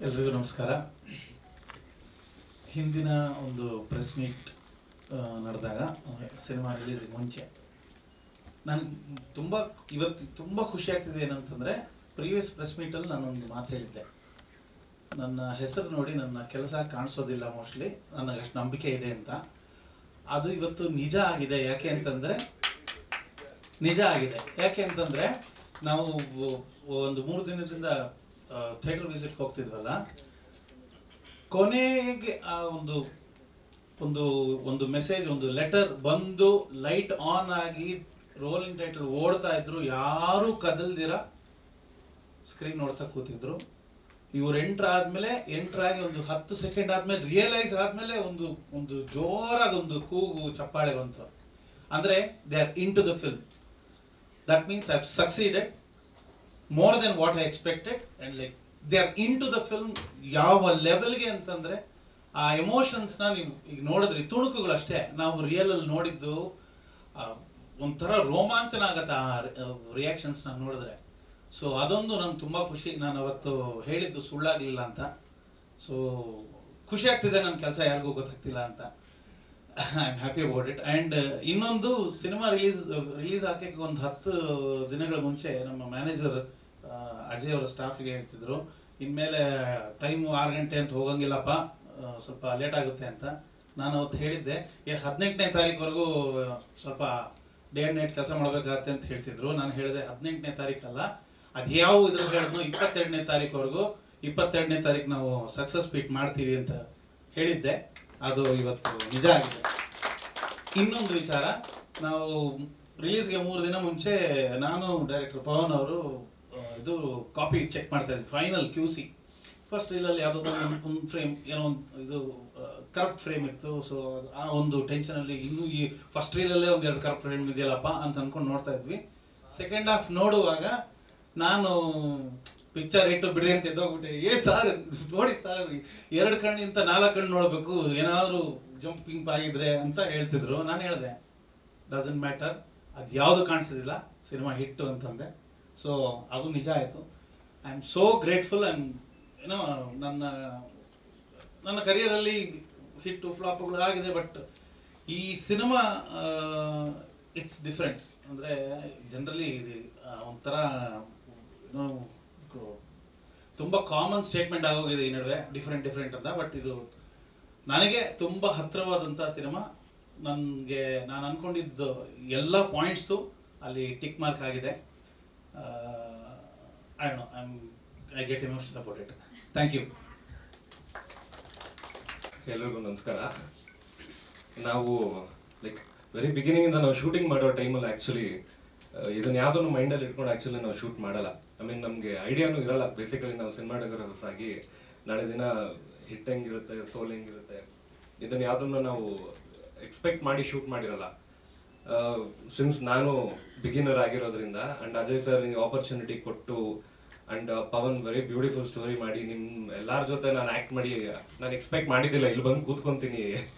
ಎಲ್ರಿಗೂ ನಮಸ್ಕಾರ. ಹಿಂದಿನ ಒಂದು ಪ್ರೆಸ್ ಮೀಟ್ ನಡೆದಾಗ ಸಿನಿಮಾ ರಿಲೀಸಿಗೆ ಮುಂಚೆ ನನಗೆ ಇವತ್ತು ತುಂಬ ಖುಷಿ ಆಗ್ತಿದೆ. ಏನಂತಂದರೆ, ಪ್ರೀವಿಯಸ್ ಪ್ರೆಸ್ ಮೀಟಲ್ಲಿ ನಾನೊಂದು ಮಾತು ಹೇಳಿದ್ದೆ. ನನ್ನ ಹೆಸರು ನೋಡಿ ನನ್ನ ಕೆಲಸ ಕಾಣಿಸೋದಿಲ್ಲ, ಮೋಸ್ಟ್ಲಿ ನನಗೆ ಅಷ್ಟು ನಂಬಿಕೆ ಇದೆ ಅಂತ. ಅದು ಇವತ್ತು ನಿಜ ಆಗಿದೆ. ಯಾಕೆ ಅಂತಂದರೆ ನಾವು ಒಂದು 3 ದಿನದಿಂದ ಥಿಯೇಟರ್ ವಿಸಿಟ್ಗೆ ಹೋಗ್ತಿದ್ವಲ್ಲ, ಕೊನೆಗೆ ಆ ಒಂದು ಒಂದು ಒಂದು ಮೆಸೇಜ್, ಒಂದು ಲೆಟರ್ ಬಂದು ಲೈಟ್ ಆನ್ ಆಗಿ ರೋಲಿಂಗ್ ಟೈಟಲ್ ಓಡ್ತಾ ಇದ್ರು. ಯಾರೂ ಕದಲ್ದಿರ ಸ್ಕ್ರೀನ್ ನೋಡ್ತಾ ಕೂತಿದ್ರು. ಇವ್ರು ಎಂಟ್ರಾಗಿ ಒಂದು 10 ಸೆಕೆಂಡ್ ಆದ್ಮೇಲೆ ರಿಯಲೈಸ್ ಆದ್ಮೇಲೆ ಒಂದು ಜೋರಾಗಿ ಒಂದು ಕೂಗು, ಚಪ್ಪಾಳೆ ಬಂತು. ಅಂದ್ರೆ they are into the film. That means I have succeeded more than what I expected, and like they are into the film. ಯಾವ ಲೆವೆಲ್ಗೆ ಅಂತಂದ್ರೆ, ಆ ಎಮೋಷನ್ಸ್ನ ನೀವು ಈಗ ನೋಡಿದ್ರಿ, ತುಣುಕುಗಳಷ್ಟೇ. ನಾವು ರಿಯಲ್ ಅಲ್ಲಿ ನೋಡಿದ್ದು ಒಂಥರ ರೋಮಾಂಚನ ಆಗತ್ತೆ ಆ ರಿಯಾಕ್ಷನ್ಸ್ನ ನೋಡಿದ್ರೆ. ಸೊ ಅದೊಂದು ನನ್ಗೆ ತುಂಬ ಖುಷಿ. ನಾನು ಅವತ್ತು ಹೇಳಿದ್ದು ಸುಳ್ಳಾಗಲಿಲ್ಲ ಅಂತ. ಸೊ ಖುಷಿ ಆಗ್ತಿದೆ, ನನ್ನ ಕೆಲಸ ಯಾರಿಗೂ ಗೊತ್ತಾಗ್ತಿಲ್ಲ ಅಂತ. I am happy about it. And ಇನ್ನೊಂದು, ಸಿನಿಮಾ ರಿಲೀಸ್ ಹಾಕಕ್ಕೆ ಒಂದು 10 ದಿನಗಳ ಮುಂಚೆ ನಮ್ಮ ಮ್ಯಾನೇಜರ್ ಅಜಯ್ ಅವರ ಸ್ಟಾಫಿಗೆ ಹೇಳ್ತಿದ್ರು, ಇನ್ಮೇಲೆ ಟೈಮು 6 ಗಂಟೆ ಅಂತ ಹೋಗಂಗಿಲ್ಲಪ್ಪ, ಸ್ವಲ್ಪ ಲೇಟ್ ಆಗುತ್ತೆ ಅಂತ. ನಾನು ಅವತ್ತು ಹೇಳಿದ್ದೆ, 18ನೇ ತಾರೀಕುವರೆಗೂ ಸ್ವಲ್ಪ ಡೇ ಆ್ಯಂಡ್ ನೈಟ್ ಕೆಲಸ ಮಾಡಬೇಕಾಗತ್ತೆ ಅಂತ ಹೇಳ್ತಿದ್ರು. ನಾನು ಹೇಳಿದೆ 18ನೇ ತಾರೀಕಲ್ಲ, ಅದು ಯಾವ ಇದ್ರಲ್ಲಿ ಹೇಳಿದ್ನು, 22ನೇ ತಾರೀಕುವರೆಗೂ. 22ನೇ ತಾರೀಕು ನಾವು ಸಕ್ಸಸ್ ಮೀಟ್ ಮಾಡ್ತೀವಿ ಅಂತ ಹೇಳಿದ್ದೆ. ಅದು ಇವತ್ತು ನಿಜ ಆಗಿದೆ. ಇನ್ನೊಂದು ವಿಚಾರ, ನಾವು ರಿಲೀಸ್ಗೆ 3 ದಿನ ಮುಂಚೆ ನಾನು ಡೈರೆಕ್ಟರ್ ಪವನ್ ಅವರು ಇದು ಕಾಪಿ ಚೆಕ್ ಮಾಡ್ತಾ ಇದ್ವಿ, ಫೈನಲ್ QC. ಫಸ್ಟ್ ರೀಲಲ್ಲಿ ಯಾವುದೋ ಒಂದು ಫ್ರೇಮ್, ಏನೋ ಒಂದು ಇದು ಕರಪ್ಟ್ ಫ್ರೇಮ್ ಇತ್ತು. ಸೊ ಆ ಒಂದು ಟೆನ್ಷನಲ್ಲಿ ಇನ್ನೂ ಈ ಫಸ್ಟ್ ರೀಲಲ್ಲೇ 1-2 ಕರಪ್ಟ್ ಫ್ರೇಮ್ ಇದೆಯಲ್ಲಪ್ಪ ಅಂತ ಅಂದ್ಕೊಂಡು ನೋಡ್ತಾ ಇದ್ವಿ. ಸೆಕೆಂಡ್ ಹಾಫ್ ನೋಡುವಾಗ ನಾನು ಪಿಕ್ಚರ್ ಇಟ್ಟು ಬಿಡ್ರಿ ಅಂತ ಎದ್ದೋಗ್ಬಿಟ್ಟೆ. ಸಾರ್ ನೋಡಿ ಸಾರ್, 2 ಕಣ್ಣಿಂತ 4 ಕಣ್ಣು ನೋಡಬೇಕು, ಏನಾದರೂ ಜಂಪಿಂಗ್ ಆಗಿದ್ರೆ ಅಂತ ಹೇಳ್ತಿದ್ರು. ನಾನು ಹೇಳಿದೆ, ಡಸಂಟ್ ಮ್ಯಾಟರ್, ಅದು ಯಾವುದು ಕಾಣಿಸೋದಿಲ್ಲ, ಸಿನಿಮಾ ಹಿಟ್ಟು ಅಂತಂದೆ. ಸೊ ಅದು ನಿಜ ಆಯಿತು. I am so grateful. ಏನೋ ನನ್ನ ಕರಿಯರಲ್ಲಿ ಹಿಟ್ಟು ಫ್ಲಾಪ್ಗಳು ಆಗಿದೆ, ಬಟ್ ಈ ಸಿನಿಮಾ ಇಟ್ಸ್ ಡಿಫ್ರೆಂಟ್. ಅಂದರೆ ಜನರಲಿ ಒಂಥರ ಏನೋ ತುಂಬ ಕಾಮನ್ ಸ್ಟೇಟ್ಮೆಂಟ್ ಆಗೋಗಿದೆ ಈ ನಡುವೆ, ಡಿಫ್ರೆಂಟ್ ಅಂತ. ಬಟ್ ಇದು ನನಗೆ ತುಂಬ ಹತ್ತಿರವಾದಂಥ ಸಿನಿಮಾ. ನಾನು ಅಂದ್ಕೊಂಡಿದ್ದು ಎಲ್ಲ ಪಾಯಿಂಟ್ಸು ಅಲ್ಲಿ ಟಿಕ್ ಮಾರ್ಕ್ ಆಗಿದೆ. I get emotional about it. Thank you. ಎಲ್ರಿಗೂ ನಮಸ್ಕಾರ. ನಾವು ಲೈಕ್ ವೆರಿ ಬಿಗಿನಿಂಗಿಂದ ನಾವು ಶೂಟಿಂಗ್ ಮಾಡೋ ಟೈಮಲ್ಲಿ ಆ್ಯಕ್ಚುಲಿ ಇದನ್ನು ಯಾವುದನ್ನು ಮೈಂಡಲ್ಲಿ ಇಟ್ಕೊಂಡು ಆ್ಯಕ್ಚುಲಿ ನಾವು ಶೂಟ್ ಮಾಡಲ್ಲ. ನಮಗೆ ಐಡಿಯಾನು ಇರಲ್ಲ. ಬೇಸಿಕಲಿ ನಾವು ಸಿನಿಮಾಟೋಗ್ರಫರ್ಸ್ ಆಗಿ ನಾಳೆ ದಿನ ಹಿಟ್ ಹೆಂಗಿರುತ್ತೆ, ಸೋಲ್ ಹೆಂಗಿರುತ್ತೆ, ಇದನ್ನು ಯಾವುದನ್ನು ನಾವು ಎಕ್ಸ್ಪೆಕ್ಟ್ ಮಾಡಿ ಶೂಟ್ ಮಾಡಿರಲ್ಲ. ಸಿನ್ಸ್ ನಾನು ಬಿಗಿನರ್ ಆಗಿರೋದ್ರಿಂದ, ಆ್ಯಂಡ್ ಅಜಯ್ ಸರ್ ನಿಮಗೆ ಆಪರ್ಚುನಿಟಿ ಕೊಟ್ಟು, and Pavan very beautiful story ಮಾಡಿ, ನಿಮ್ಮ ಎಲ್ಲರ ಜೊತೆ ನಾನು ಆ್ಯಕ್ಟ್ ಮಾಡಿ, ನಾನು ಎಕ್ಸ್ಪೆಕ್ಟ್ ಮಾಡಿದ್ದಿಲ್ಲ ಇಲ್ಲಿ ಬಂದು ಕೂತ್ಕೊತೀನಿ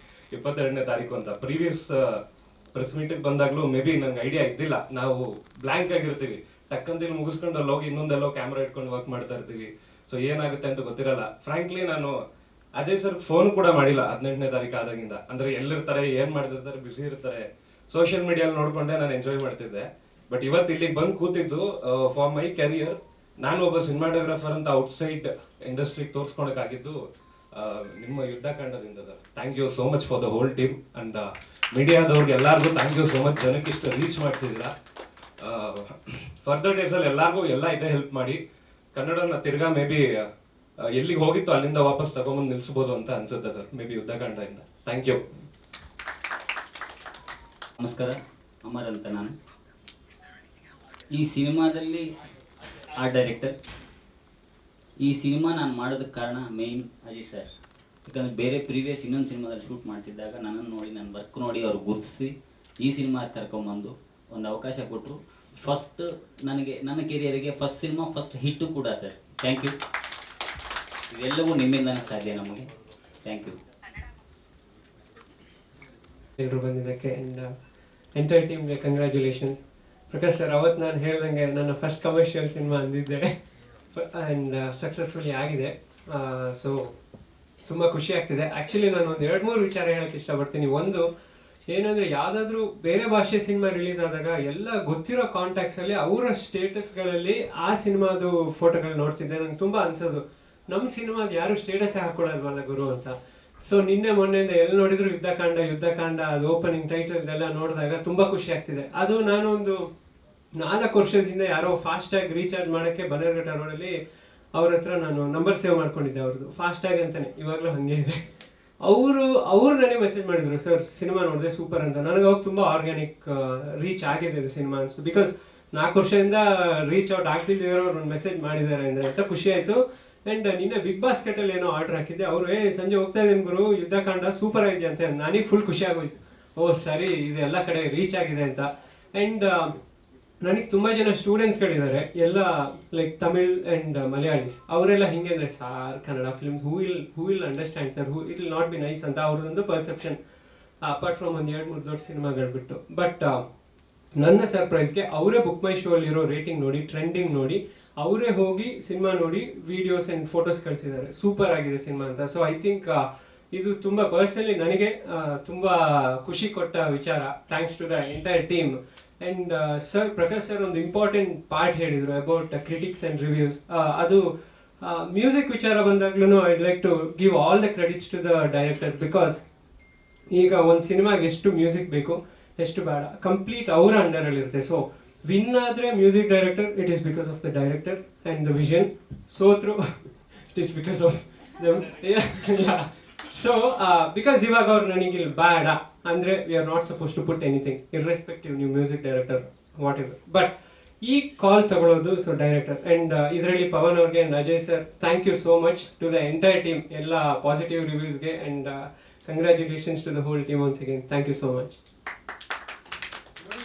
22ನೇ ತಾರೀಕು ಅಂತ. ಪ್ರೀವಿಯಸ್ ಪ್ರೆಸ್ ಮೀಟಿಗೆ ಬಂದಾಗಲೂ ಮೇ ಬಿ ನಂಗೆ ಐಡಿಯಾ ಇದ್ದಿಲ್ಲ. ನಾವು ಬ್ಲ್ಯಾಂಕ್ ಆಗಿರ್ತೀವಿ, ಟಕ್ಕಂದಿಲ್ಲಿ ಮುಗಿಸ್ಕೊಂಡು ಅಲ್ಲಿ ಹೋಗಿ ಇನ್ನೊಂದೆಲ್ಲೋ ಕ್ಯಾಮ್ರಾ ಇಟ್ಕೊಂಡು ವರ್ಕ್ ಮಾಡ್ತಾ ಇರ್ತೀವಿ. ಸೊ ಏನಾಗುತ್ತೆ ಅಂತ ಗೊತ್ತಿರಲ್ಲ. ಫ್ರಾಂಕ್ಲಿ ನಾನು ಅಜಯ್ ಸರ್ ಫೋನ್ ಕೂಡ ಮಾಡಿಲ್ಲ 18ನೇ ತಾರೀಕು ಆದಾಗಿಂದ. ಅಂದರೆ ಎಲ್ಲಿರ್ತಾರೆ, ಏನು ಮಾಡ್ತಿರ್ತಾರೆ, ಬಿಸಿ ಇರ್ತಾರೆ, ಸೋಷಿಯಲ್ ಮೀಡಿಯಲ್ಲಿ ನೋಡಿಕೊಂಡೆ ನಾನು ಎಂಜಾಯ್ ಮಾಡ್ತಿದ್ದೆ. ಬಟ್ ಇವತ್ತು ಇಲ್ಲಿಗೆ ಬಂದು ಕೂತಿದ್ದು ಫಾರ್ ಮೈ ಕೆರಿಯರ್, ನಾನು ಒಬ್ಬ ಸಿನಿಮಾಟೋಗ್ರಾಫರ್ ಅಂತ ಔಟ್ಸೈಡ್ ಇಂಡಸ್ಟ್ರಿಗೆ ತೋರಿಸ್ಕೊಳಕ್ಕಾಗಿದ್ದು ನಿಮ್ಮ ಯುದ್ಧಕಾಂಡದಿಂದ sir. Thank you so much for the whole team. And ಮೀಡಿಯಾದವ್ರಿಗೆ ಎಲ್ಲರಿಗೂ ಥ್ಯಾಂಕ್ ಯು ಸೋ ಮಚ್. ಜನಕ್ಕೆ ಇಷ್ಟು ರೀಚ್ ಮಾಡಿಸಿದ್ದೀರಾ. ಫರ್ದರ್ ಡೇಸಲ್ಲಿ ಎಲ್ಲರಿಗೂ ಎಲ್ಲ ಇದೇ ಹೆಲ್ಪ್ ಮಾಡಿ ಕನ್ನಡನ ತಿರ್ಗಾ ಮೇ ಬಿ ಎಲ್ಲಿಗೆ ಹೋಗಿತ್ತು ಅಲ್ಲಿಂದ ವಾಪಸ್ ತಗೊಂಬಂದು ನಿಲ್ಲಿಸ್ಬೋದು ಅಂತ ಅನ್ಸುತ್ತೆ ಸರ್, ಮೇ ಬಿ ಯುದ್ಧಕಾಂಡದಿಂದ. Thank you. ನಮಸ್ಕಾರ, ಅಮರ್ ಅಂತ ನಾನು. ಈ ಸಿನಿಮಾದಲ್ಲಿ ಆರ್ಟ್ ಡೈರೆಕ್ಟರ್. ಈ ಸಿನಿಮಾ ನಾನು ಮಾಡೋದಕ್ಕೆ ಕಾರಣ ಮೇಯ್ನ್ ಅಜಯ್ ಸರ್. ಯಾಕಂದರೆ ಬೇರೆ ಪ್ರೀವಿಯಸ್ ಇನ್ನೊಂದು ಸಿನಿಮಾದಲ್ಲಿ ಶೂಟ್ ಮಾಡ್ತಿದ್ದಾಗ ನನ್ನನ್ನು ನೋಡಿ, ನನ್ನ ವರ್ಕ್ ನೋಡಿ ಅವ್ರು ಗುರುತಿಸಿ ಈ ಸಿನಿಮಾ ಕರ್ಕೊಂಬಂದು ಒಂದು ಅವಕಾಶ ಕೊಟ್ಟರು. ಫಸ್ಟ್ ನನಗೆ, ನನ್ನ ಕೆರಿಯರಿಗೆ ಫಸ್ಟ್ ಸಿನಿಮಾ, ಫಸ್ಟ್ ಹಿಟ್ಟು ಕೂಡ ಸರ್. Thank you. ಇವೆಲ್ಲವೂ ನಿಮ್ಮಿಂದನೇ ಸಾಧ್ಯ ನಮಗೆ. Thank you. ಎಲ್ಲರೂ ಬಂದಿದ್ದಕ್ಕೆ. ಆ್ಯಂಡ್ ಎಂಟೈರ್ ಟೀಮ್ಗೆ ಕಂಗ್ರ್ಯಾಚುಲೇಷನ್ಸ್. ಪ್ರಕಾಶ್ ಸರ್, ಅವತ್ತು ನಾನು ಹೇಳ್ದಂಗೆ ನನ್ನ ಫಸ್ಟ್ ಕಮರ್ಷಿಯಲ್ ಸಿನಿಮಾ ಅಂದಿದ್ದೆ, ಆ್ಯಂಡ್ ಸಕ್ಸಸ್ಫುಲಿ ಆಗಿದೆ. ಸೊ ತುಂಬ ಖುಷಿ ಆಗ್ತಿದೆ. ಆ್ಯಕ್ಚುಲಿ ನಾನು ಒಂದು 2-3 ವಿಚಾರ ಹೇಳೋಕ್ಕೆ ಇಷ್ಟಪಡ್ತೀನಿ. ಒಂದು ಏನಂದರೆ, ಯಾವುದಾದ್ರೂ ಬೇರೆ ಭಾಷೆ ಸಿನಿಮಾ ರಿಲೀಸ್ ಆದಾಗ ಎಲ್ಲ ಗೊತ್ತಿರೋ ಕಾಂಟ್ಯಾಕ್ಟ್ಸಲ್ಲಿ ಅವರ ಸ್ಟೇಟಸ್ಗಳಲ್ಲಿ ಆ ಸಿನಿಮಾದು ಫೋಟೋಗಳು ನೋಡ್ತಿದ್ದೆ. ನಂಗೆ ತುಂಬ ಅನ್ಸೋದು, ನಮ್ಮ ಸಿನಿಮಾದ ಯಾರು ಸ್ಟೇಟಸ್ಸೇ ಹಾಕ್ಕೊಳ್ಳಲ್ವಲ್ಲ ಗುರು ಅಂತ. ಸೊ ನಿನ್ನೆ ಮೊನ್ನೆಯಿಂದ ಎಲ್ಲಿ ನೋಡಿದ್ರು ಯುದ್ಧಕಾಂಡ ಅದು ಓಪನಿಂಗ್ ಟೈಟಲ್ ಇದೆಲ್ಲ ನೋಡಿದಾಗ ತುಂಬ ಖುಷಿ ಆಗ್ತಿದೆ. ಅದು ನಾನು ಒಂದು 4 ವರ್ಷದಿಂದ ಯಾರೋ ಫಾಸ್ಟ್ಯಾಗ್ ರೀಚಾರ್ಜ್ ಮಾಡೋಕ್ಕೆ ಬನ್ನೇರುಘಟ್ಟ ರೋಡಲ್ಲಿ ಅವ್ರ ಹತ್ರ ನಾನು ನಂಬರ್ ಸೇವ್ ಮಾಡ್ಕೊಂಡಿದ್ದೆ ಅವ್ರದ್ದು, ಫಾಸ್ಟ್ಯಾಗ್ ಅಂತಾನೆ, ಇವಾಗಲೂ ಹಾಗೆ ಇದೆ. ಅವರು ನನಗೆ ಮೆಸೇಜ್ ಮಾಡಿದ್ರು, ಸರ್ ಸಿನಿಮಾ ನೋಡಿದೆ ಸೂಪರ್ ಅಂತ. ನನಗೆ ಅವಾಗ ತುಂಬ ಆರ್ಗ್ಯಾನಿಕ್ ರೀಚ್ ಆಗಿದೆ ಇದು ಸಿನಿಮಾ ಅನಿಸ್ತು. ಬಿಕಾಸ್ 4 ವರ್ಷದಿಂದ ರೀಚ್ ಔಟ್ ಆಗ್ತಿದ್ದೀರೋ ಒಂದು ಮೆಸೇಜ್ ಮಾಡಿದ್ದಾರೆ ಅಂದರೆ ಅಂತ ಖುಷಿ ಆಯಿತು. ಆ್ಯಂಡ್ ನಿನ್ನೆ ಬಿಗ್ ಬಾಸ್ಕೆಟಲ್ಲಿ ಏನೋ ಆರ್ಡರ್ ಹಾಕಿದ್ದೆ, ಅವರು ಸಂಜೆ ಹೋಗ್ತಾ ಇದ್ದೀನಿ ಗುರು ಯುದ್ಧಕಾಂಡ ಸೂಪರ್ ಆಗಿದೆ ಅಂತ. ನನಗೆ ಫುಲ್ ಖುಷಿ ಆಗೋಯ್ತು, ಓ ಸರಿ ಇದು ಎಲ್ಲ ಕಡೆ ರೀಚ್ ಆಗಿದೆ ಅಂತ. ಆ್ಯಂಡ್ ನನಗೆ ತುಂಬ ಜನ ಸ್ಟೂಡೆಂಟ್ಸ್ಗಳಿದ್ದಾರೆ, ಎಲ್ಲ ಲೈಕ್ ತಮಿಳ್ ಆ್ಯಂಡ್ ಮಲಯಾಳೀಸ್. ಅವರೆಲ್ಲ ಹಿಂಗೆ ಅಂದರೆ, sir Kannada films who will understand sir, it will not be nice ಅಂತ ಅವ್ರದ್ದೊಂದು ಪರ್ಸೆಪ್ಷನ್, ಅಪಾರ್ಟ್ ಫ್ರಮ್ ಒಂದು 2-3 ದೊಡ್ಡ ಸಿನಿಮಾಗಳು ಬಿಟ್ಟು. ಬಟ್ ನನ್ನ ಸರ್ಪ್ರೈಸ್ಗೆ ಅವರೇ ಬುಕ್ ಮೈ ಶೋ ಅಲ್ಲಿರೋ ರೇಟಿಂಗ್ ನೋಡಿ, ಟ್ರೆಂಡಿಂಗ್ ನೋಡಿ, ಅವರೇ ಹೋಗಿ ಸಿನಿಮಾ ನೋಡಿ ವಿಡಿಯೋಸ್ ಆ್ಯಂಡ್ ಫೋಟೋಸ್ ಕಳಿಸಿದ್ದಾರೆ, ಸೂಪರ್ ಆಗಿದೆ ಸಿನಿಮಾ ಅಂತ. ಸೊ ಐ ಥಿಂಕ್ ಇದು ತುಂಬ ಪರ್ಸನಲಿ ನನಗೆ ತುಂಬ ಖುಷಿ ಕೊಟ್ಟ ವಿಚಾರ. Thanks to the entire team. And sir, Prakash sir ಒಂದು ಇಂಪಾರ್ಟೆಂಟ್ ಪಾರ್ಟ್ ಹೇಳಿದರು ಅಬೌಟ್ ಕ್ರಿಟಿಕ್ಸ್ ಆ್ಯಂಡ್ ರಿವ್ಯೂಸ್. ಅದು ಮ್ಯೂಸಿಕ್ ವಿಚಾರ ಬಂದಾಗ್ಲೂ I'd like to give all the credits to the director. Because ಈಗ ಒಂದು ಸಿನಿಮಾಗೆ ಎಷ್ಟು ಮ್ಯೂಸಿಕ್ ಬೇಕು ಎಷ್ಟು ಬೇಡ ಕಂಪ್ಲೀಟ್ ಅವರ ಅಂಡರಲ್ಲಿರುತ್ತೆ. ಸೊ ವಿನ್ ಆದರೆ music director, it is because of the director and the vision. ಸೋತ್ರು it is because of so because ಇವಾಗ ಅವ್ರು ನನಗಿಲ್ಲಿ ಬೇಡ ಅಂದರೆ we are not suppose to put anything irrespective ನೀವು music director whatever. But ಈ call ತಗೊಳ್ಳೋದು so director. And ಇದರಲ್ಲಿ ಪವನ್ ಅವ್ರಿಗೆ and Ajay sir, thank you so much to the entire team, ಎಲ್ಲ ಪಾಸಿಟಿವ್ ರಿವ್ಯೂಸ್ಗೆ. And congratulations to the whole team once again. Thank you so much.